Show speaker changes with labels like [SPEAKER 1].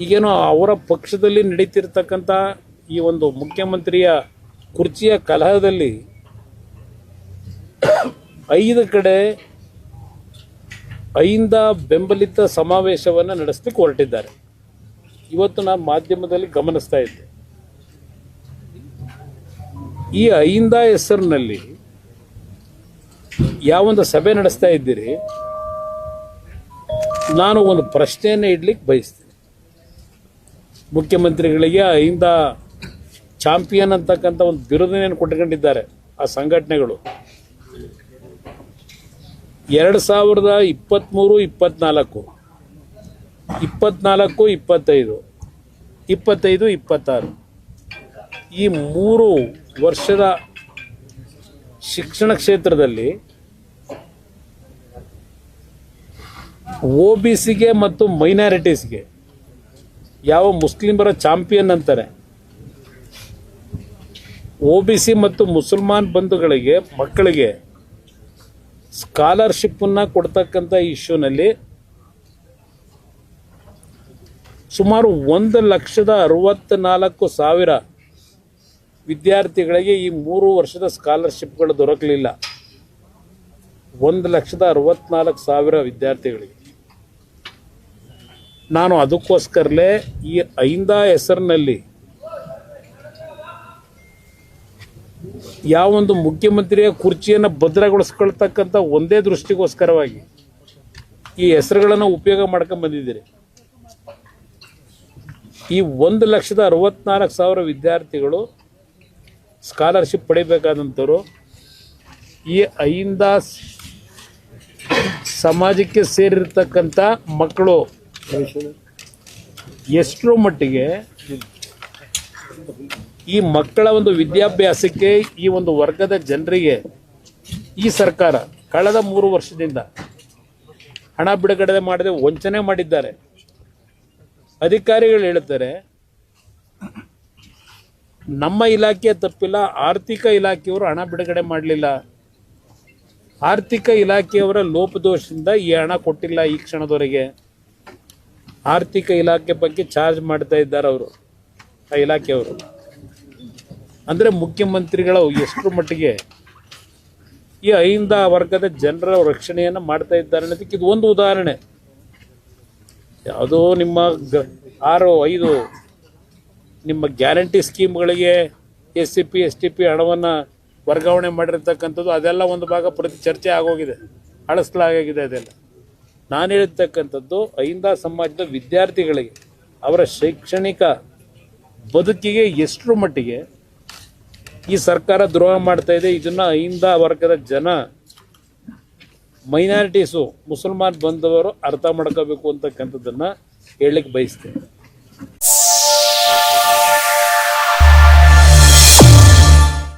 [SPEAKER 1] ಈಗೇನೋ ಅವರ ಪಕ್ಷದಲ್ಲಿ ನಡೀತಿರ್ತಕ್ಕಂಥ ಈ ಒಂದು ಮುಖ್ಯಮಂತ್ರಿಯ ಕುರ್ಚಿಯ ಕಲಹದಲ್ಲಿ 5 ಕಡೆ ಅಹಿಂದ ಬೆಂಬಲಿತ ಸಮಾವೇಶವನ್ನು ನಡೆಸಲಿಕ್ಕೆ ಹೊರಟಿದ್ದಾರೆ. ಇವತ್ತು ನಾನು ಮಾಧ್ಯಮದಲ್ಲಿ ಗಮನಿಸ್ತಾ ಇದ್ದೆ, ಈ ಅಹಿಂದ ಹೆಸರಿನಲ್ಲಿ ಯಾವೊಂದು ಸಭೆ ನಡೆಸ್ತಾ ಇದ್ದೀರಿ, ನಾನು ಒಂದು ಪ್ರಶ್ನೆಯನ್ನು ಇಡ್ಲಿಕ್ಕೆ ಬಯಸ್ತೀನಿ. ಮುಖ್ಯಮಂತ್ರಿಗಳಿಗೆ ಅಹಿಂದ ಚಾಂಪಿಯನ್ ಅಂತಕ್ಕಂಥ ಒಂದು ಬಿರುದನ್ನು ಕೊಟ್ಕೊಂಡಿದ್ದಾರೆ ಆ ಸಂಘಟನೆಗಳು. 2023, 24, 24, 25, 25, 26 ಈ 3 ವರ್ಷದ ಶಿಕ್ಷಣ ಕ್ಷೇತ್ರದಲ್ಲಿ OBCಗೆ ಮತ್ತು ಮೈನಾರಿಟೀಸ್ಗೆ ಯಾವ ಮುಸ್ಲಿಮರ ಚಾಂಪಿಯನ್ ಅಂತಾರೆ, OBC ಮತ್ತು ಮುಸಲ್ಮಾನ್ ಬಂಧುಗಳಿಗೆ ಮಕ್ಕಳಿಗೆ ಸ್ಕಾಲರ್ಶಿಪ್ಪನ್ನು ಕೊಡ್ತಕ್ಕಂಥ ಇಶ್ಯೂನಲ್ಲಿ ಸುಮಾರು 1,64,000 ವಿದ್ಯಾರ್ಥಿಗಳಿಗೆ ಈ 3 ವರ್ಷದ ಸ್ಕಾಲರ್ಶಿಪ್ಗಳು ದೊರಕಲಿಲ್ಲ. 1,64,000 ವಿದ್ಯಾರ್ಥಿಗಳಿಗೆ. ನಾನು ಅದಕ್ಕೋಸ್ಕರಲೇ ಈ ಅಹಿಂದ ಹೆಸರಿನಲ್ಲಿ ಯಾವೊಂದು ಮುಖ್ಯಮಂತ್ರಿಯ ಕುರ್ಚಿಯನ್ನು ಭದ್ರಗೊಳಿಸ್ಕೊಳ್ತಕ್ಕಂಥ ಒಂದೇ ದೃಷ್ಟಿಗೋಸ್ಕರವಾಗಿ ಈ ಹೆಸರುಗಳನ್ನು ಉಪಯೋಗ ಮಾಡ್ಕೊಂಡು ಬಂದಿದ್ದೀರಿ. ಈ 1,64,000 ವಿದ್ಯಾರ್ಥಿಗಳು ಸ್ಕಾಲರ್ಶಿಪ್ ಪಡಿಬೇಕಾದಂಥವ್ರು ಈ ಅಹಿಂದ ಸಮಾಜಕ್ಕೆ ಸೇರಿರ್ತಕ್ಕಂಥ ಮಕ್ಕಳು. ಎಷ್ಟರ ಮಟ್ಟಿಗೆ ಈ ಮಕ್ಕಳ ಒಂದು ವಿದ್ಯಾಭ್ಯಾಸಕ್ಕೆ ಈ ಒಂದು ವರ್ಗದ ಜನರಿಗೆ ಈ ಸರ್ಕಾರ ಕಳೆದ 3 ವರ್ಷದಿಂದ ಹಣ ಬಿಡುಗಡೆ ಮಾಡದೆ ವಂಚನೆ ಮಾಡಿದ್ದಾರೆ. ಅಧಿಕಾರಿಗಳು ಹೇಳ್ತಾರೆ ನಮ್ಮ ಇಲಾಖೆ ತಪ್ಪಿಲ್ಲ, ಆರ್ಥಿಕ ಇಲಾಖೆಯವರು ಹಣ ಬಿಡುಗಡೆ ಮಾಡಲಿಲ್ಲ, ಆರ್ಥಿಕ ಇಲಾಖೆಯವರ ಲೋಪದೋಷದಿಂದ ಈ ಹಣ ಕೊಟ್ಟಿಲ್ಲ ಈ ಕ್ಷಣದವರೆಗೆ. ಆರ್ಥಿಕ ಇಲಾಖೆ ಬಗ್ಗೆ ಚಾರ್ಜ್ ಮಾಡ್ತಾ ಇದ್ದಾರೆ ಅವರು, ಆ ಇಲಾಖೆಯವರು. ಅಂದರೆ ಮುಖ್ಯಮಂತ್ರಿಗಳು ಎಷ್ಟರ ಮಟ್ಟಿಗೆ ಈ ಅಹಿಂದ ವರ್ಗದ ಜನರ ರಕ್ಷಣೆಯನ್ನು ಮಾಡ್ತಾ ಇದ್ದಾರೆ ಅನ್ನೋದಕ್ಕೆ ಇದು ಒಂದು ಉದಾಹರಣೆ. ಯಾವುದೋ ನಿಮ್ಮ 6-5 ನಿಮ್ಮ ಗ್ಯಾರಂಟಿ ಸ್ಕೀಮ್ಗಳಿಗೆ SCP STP ಹಣವನ್ನು ವರ್ಗಾವಣೆ ಮಾಡಿರ್ತಕ್ಕಂಥದ್ದು ಅದೆಲ್ಲ ಒಂದು ಭಾಗ ಪ್ರತಿ ಚರ್ಚೆ ಆಗೋಗಿದೆ, ಅಳಿಸಲಾಗಿದೆ. ಅದೆಲ್ಲ ನಾನು ಹೇಳಿರ್ತಕ್ಕಂಥದ್ದು ಅಹಿಂದ ಸಮಾಜದ ವಿದ್ಯಾರ್ಥಿಗಳಿಗೆ ಅವರ ಶೈಕ್ಷಣಿಕ ಬದುಕಿಗೆ ಎಷ್ಟರ ಮಟ್ಟಿಗೆ ಈ ಸರ್ಕಾರ ದ್ರೋಹ ಮಾಡ್ತಾ ಇದೆ. ಇದನ್ನು ಅಹಿಂದ ವರ್ಗದ ಜನ, ಮೈನಾರಿಟೀಸು, ಮುಸಲ್ಮಾನ್ ಬಂದವರು ಅರ್ಥ ಮಾಡ್ಕೋಬೇಕು ಅಂತಕ್ಕಂಥದ್ದನ್ನು ಹೇಳಲಿಕ್ಕೆ ಬಯಸ್ತೇನೆ.